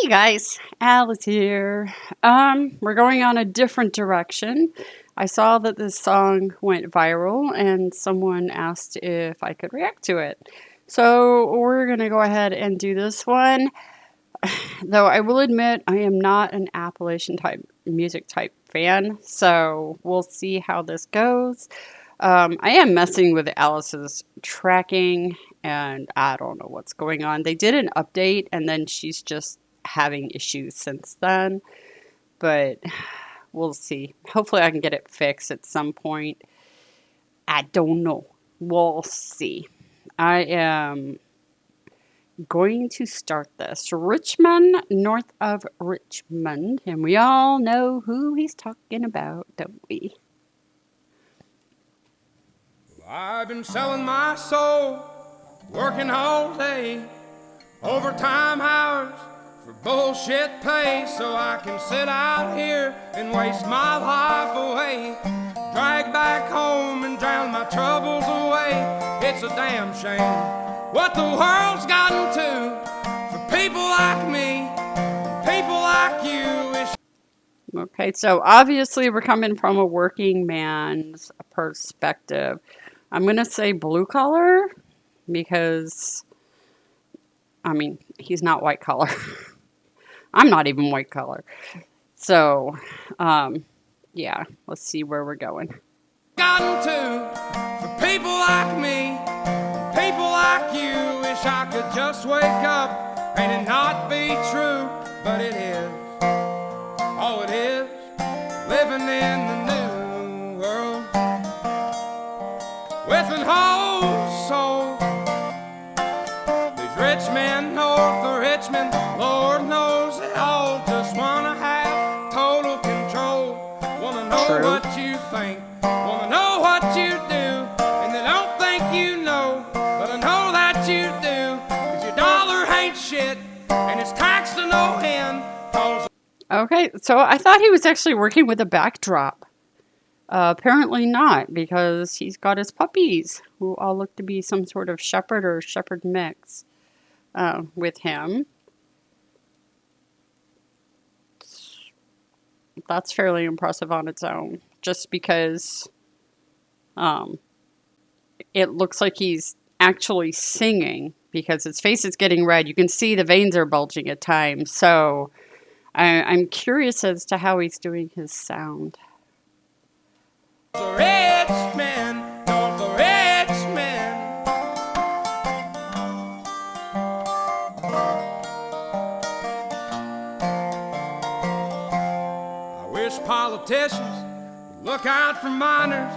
Hey guys, Alice here. We're going on a different direction. I saw that this song went viral and someone asked if I could react to it. So we're gonna go ahead and do this one. Though I will admit I am not an Appalachian type music type fan, so we'll see how this goes. I am messing with Alice's tracking, and I don't know what's going on. They did an update, and then she's just having issues since then, but we'll see. Hopefully, I can get it fixed at some point. I don't know. We'll see. I am going to start this. Richmond, north of Richmond, and we all know who he's talking about, don't we? I've been selling my soul, working all day, overtime hours for bullshit pay, so I can sit out here and waste my life away, drag back home and drown my troubles away. It's a damn shame what the world's gotten to for people like me, people like you. Okay, so obviously we're coming from a working man's perspective. I'm going to say blue collar because, I mean, he's not white collar. I'm not even white collar. So, yeah, let's see where we're going. Gotten to for people like me, people like you. Wish I could just wake up and it not be true, but it is. Oh, it is living in the new world with an whole soul. These rich men north of Richmond, Lord knows they all just wanna have total control. Wanna know True. what you think, wanna know what you do, and they don't think you know, but I know that you do, 'cause your dollar ain't shit, and it's taxed to no end. Okay, so I thought he was actually working with a backdrop. Apparently not, because he's got his puppies, who all look to be some sort of shepherd or shepherd mix with him. That's fairly impressive on its own, just because it looks like he's actually singing, because his face is getting red. You can see the veins are bulging at times, so I'm curious as to how he's doing his sound. Richmond, north of Richmond. I wish politicians would look out for minors,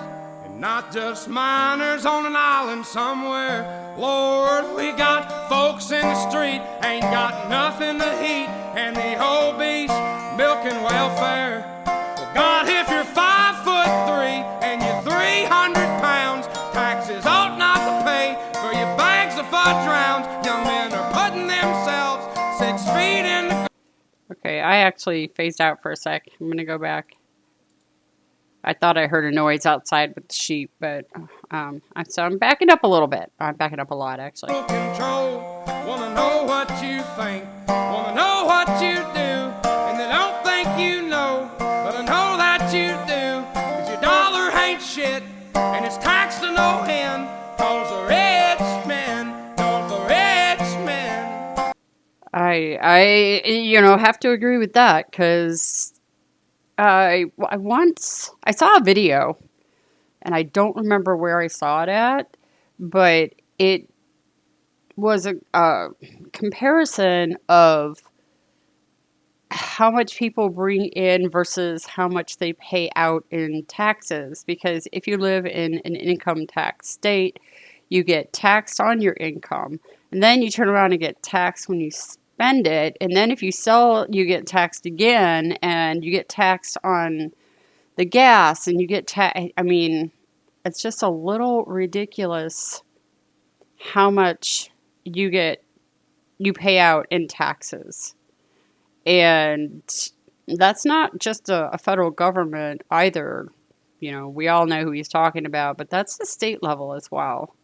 and not just minors on an island somewhere. Lord, we got folks in the street, ain't got nothing to eat, and the obese milking welfare. Well, God, if you're 5'3" and you're 300 pounds, taxes ought not to pay for your bags of fudge rounds. Young men are putting themselves 6 feet in the... Okay, I actually phased out for a sec. I'm gonna go back. I thought I heard a noise outside with the sheep, but so I'm backing up a little bit. I'm backing up a lot, actually. Control, wanna know what you think, wanna know what you do, and they don't think you know, but I know that you do, 'cause your dollar ain't shit, and it's taxed to no end, 'cause the rich men, north of Richmond. I have to agree with that, because I saw a video, and I don't remember where I saw it at, but it was a comparison of how much people bring in versus how much they pay out in taxes. Because if you live in an income tax state, you get taxed on your income, and then you turn around and get taxed when you spend it, and then if you sell, you get taxed again, and you get taxed on the gas, and you get I mean, it's just a little ridiculous how much you pay out in taxes. And that's not just a federal government either. We all know who he's talking about, but that's the state level as well.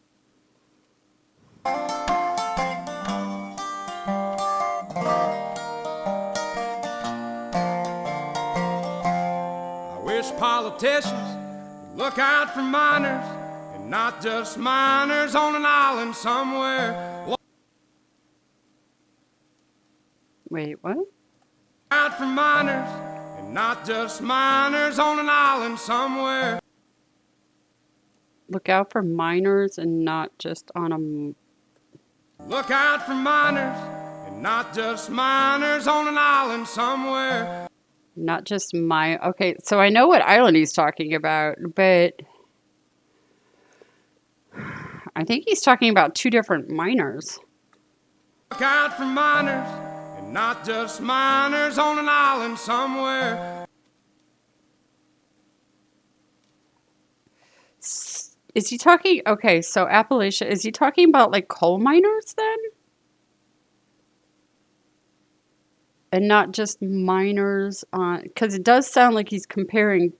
wish politicians would look out for miners, and not just miners on an island somewhere. Look Wait, what? out for miners, and not just miners on an island somewhere. Look out for minors and not just on Look out for miners, and not just miners on an island somewhere. not just my. Okay, so I know what island he's talking about, but I think he's talking about two different minors. Look out for miners, and not just miners on an island somewhere. Is he talking? Okay, so Appalachia, is he talking about like coal miners then? And not just miners on, because it does sound like he's comparing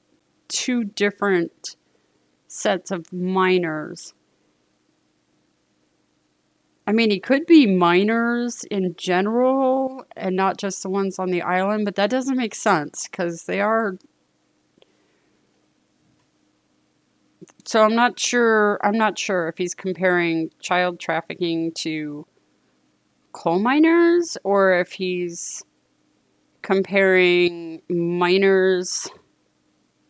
two different sets of miners. I mean, he could be miners in general and not just the ones on the island, but that doesn't make sense because they are. So I'm not sure. I'm not sure if he's comparing child trafficking to coal miners or if he's comparing miners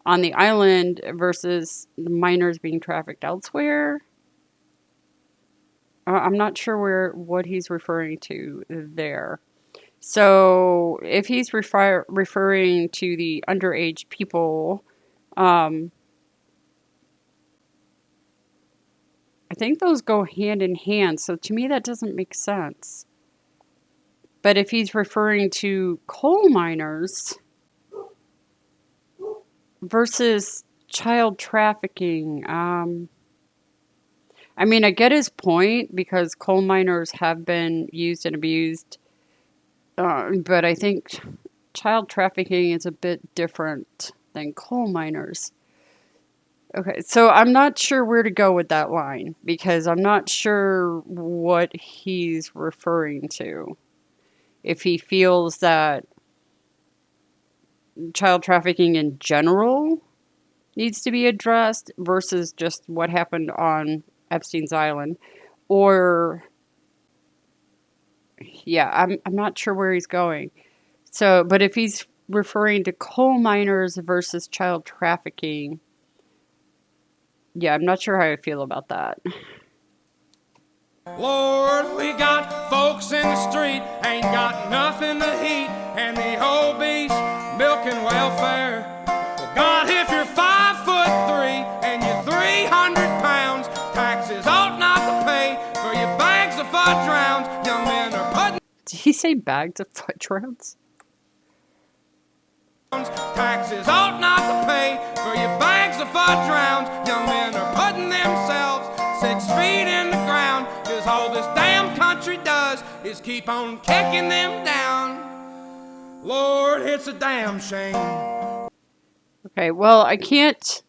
on the island versus miners being trafficked elsewhere. I'm not sure what he's referring to there. So if he's referring to the underage people, I think those go hand in hand. So to me, that doesn't make sense. But if he's referring to coal miners versus child trafficking, I mean, I get his point because coal miners have been used and abused, but I think child trafficking is a bit different than coal miners. Okay, so I'm not sure where to go with that line because I'm not sure what he's referring to. If he feels that child trafficking in general needs to be addressed versus just what happened on Epstein's Island, or yeah, I'm not sure where he's going. So, but if he's referring to coal miners versus child trafficking, yeah, I'm not sure how I feel about that. Lord, we got folks in the street, ain't got nothing to eat, and the obese milking welfare. Well, God, if you're 5'3" and you're 300 pounds, taxes ought not to pay for your bags of fudge rounds. Young men are putting. Did he say bags of fudge rounds? Taxes ought not to pay for your bags of fudge rounds. Young men are putting themselves 6 feet in the ground, 'cause all this damn country does is keep on kicking them down. Lord, it's a damn shame. Okay, well, I can't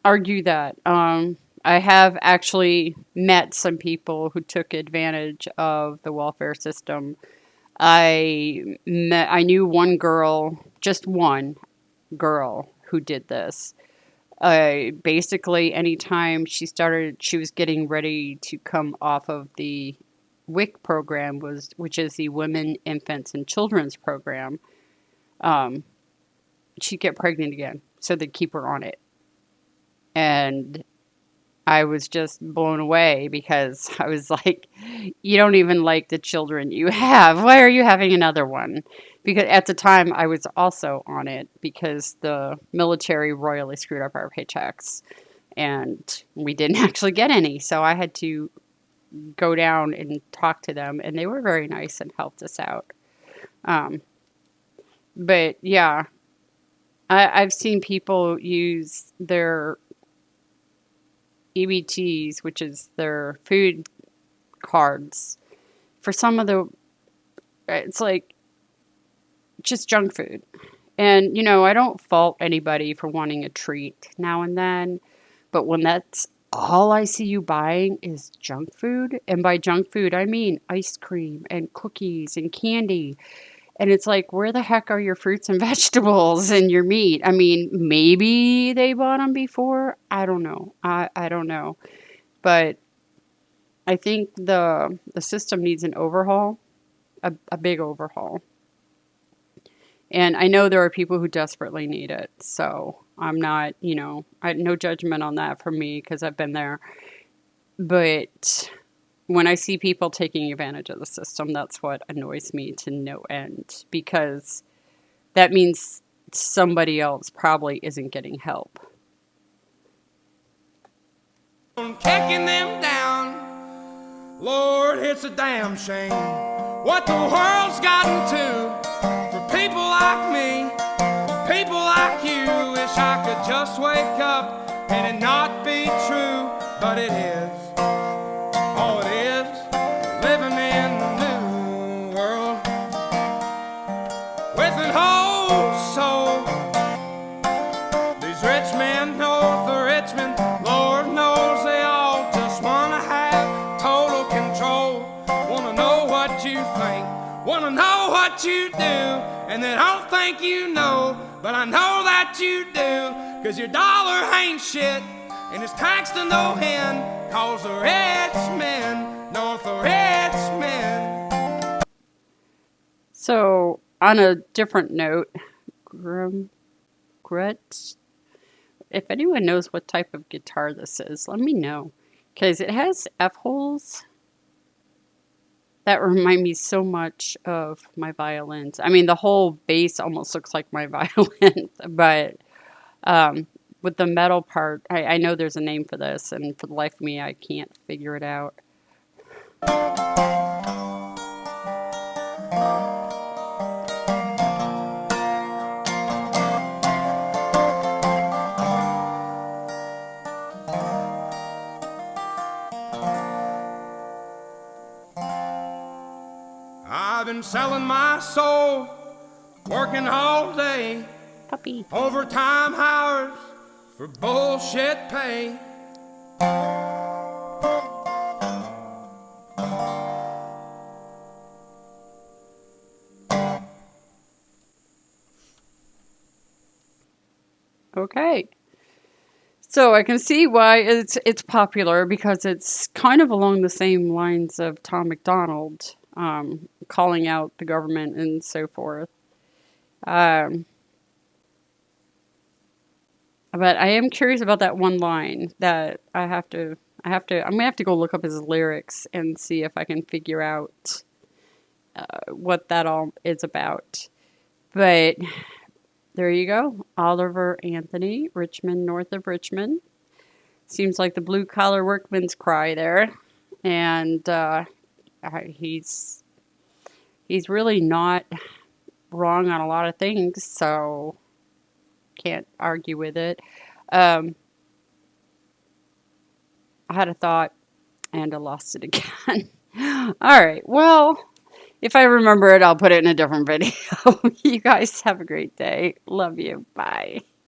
argue that. I have actually met some people who took advantage of the welfare system. I knew one girl, just one girl who did this. Basically, anytime she was getting ready to come off of the WIC program, which is the Women, Infants, and Children's program, she'd get pregnant again, so they'd keep her on it. And I was just blown away because I was like, you don't even like the children you have. Why are you having another one? Because at the time I was also on it because the military royally screwed up our paychecks and we didn't actually get any. So I had to go down and talk to them and they were very nice and helped us out. But yeah, I've seen people use their EBTs, which is their food cards, for some of the, it's like just junk food. And, you know, I don't fault anybody for wanting a treat now and then, but when that's all I see you buying is junk food, and by junk food, I mean ice cream and cookies and candy. And it's like, where the heck are your fruits and vegetables and your meat? I mean, maybe they bought them before. I don't know. I don't know. But I think the system needs an overhaul, a big overhaul. And I know there are people who desperately need it. So I'm not, no judgment on that from me because I've been there. But when I see people taking advantage of the system, that's what annoys me to no end because that means somebody else probably isn't getting help. Kicking them down, Lord, it's a damn shame what the world's gotten to for people like me, people like you. Wish I could just wake up and it not be true, but it is. Oh, it is living in the new world with an whole soul. These rich men north of Richmond, Lord knows they all just wanna have total control. Wanna know what you think, wanna know what you do, and they don't think you know, but I know that you do, 'cause your dollar ain't shit and it's taxed to no end, 'cause the rich men north of Richmond. So, on a different note, Gret, if anyone knows what type of guitar this is, let me know. Because it has F holes that remind me so much of my violins. I mean, the whole bass almost looks like my violin, but with the metal part, I know there's a name for this, and for the life of me, I can't figure it out. I've been selling my soul, working all day, Puppy. overtime hours for bullshit pay. Okay. So I can see why it's popular because it's kind of along the same lines of Tom MacDonald, calling out the government and so forth. Um, but I am curious about that one line that I'm gonna have to go look up his lyrics and see if I can figure out what that all is about. But there you go. Oliver Anthony, Richmond, north of Richmond. Seems like the blue collar workman's cry there. And he's really not wrong on a lot of things, so can't argue with it. I had a thought and I lost it again. All right. Well, if I remember it, I'll put it in a different video. You guys have a great day. Love you. Bye.